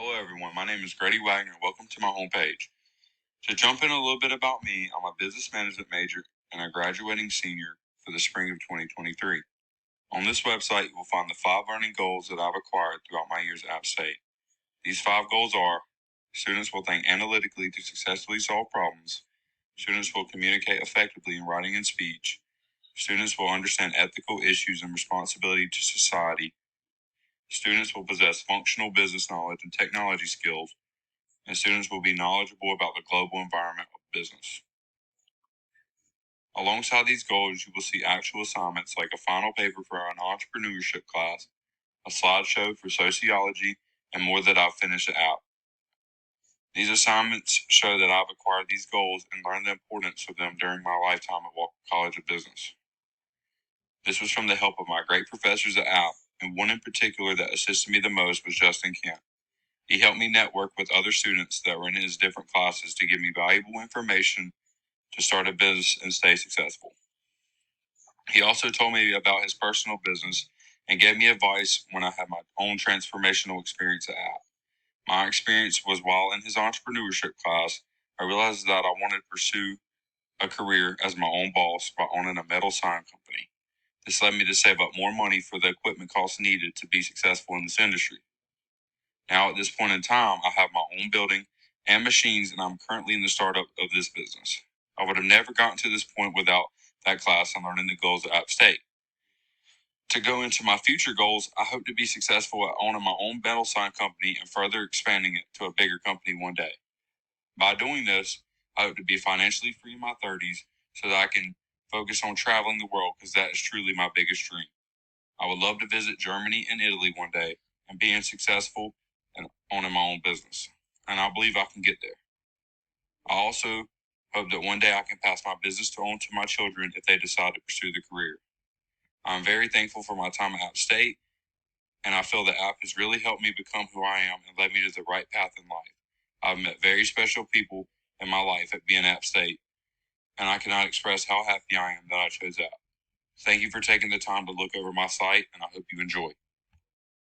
Hello everyone, my name is Grady Wagner and welcome to my homepage. To jump in a little bit about me, I'm a business management major and a graduating senior for the spring of 2023. On this website, you will find the 5 learning goals that I've acquired throughout my years at App State. These 5 goals are: students will think analytically to successfully solve problems, students will communicate effectively in writing and speech, students will understand ethical issues and responsibility to society, students will possess functional business knowledge and technology skills, and students will be knowledgeable about the global environment of business. Alongside these goals, you will see actual assignments like a final paper for an entrepreneurship class, a slideshow for sociology, and more that I've finished out. These assignments show that I've acquired these goals and learned the importance of them during my lifetime at Walker College of Business. This was from the help of my great professors at App, and one in particular that assisted me the most was Justin Kent. He helped me network with other students that were in his different classes to give me valuable information to start a business and stay successful. He also told me about his personal business and gave me advice when I had my own transformational experience at App. My experience was while in his entrepreneurship class, I realized that I wanted to pursue a career as my own boss by owning a metal sign company. This led me to save up more money for the equipment costs needed to be successful in this industry. Now, at this point in time, I have my own building and machines, and I'm currently in the startup of this business. I would have never gotten to this point without that class and learning the goals at App State. To go into my future goals, I hope to be successful at owning my own metal sign company and further expanding it to a bigger company one day. By doing this, I hope to be financially free in my 30s so that I can focus on traveling the world because that is truly my biggest dream. I would love to visit Germany and Italy one day and being successful and owning my own business. And I believe I can get there. I also hope that one day I can pass my business on to my children if they decide to pursue the career. I'm very thankful for my time at App State, and I feel that App has really helped me become who I am and led me to the right path in life. I've met very special people in my life at being App State, and I cannot express how happy I am that I chose App. Thank you for taking the time to look over my site, and I hope you enjoy.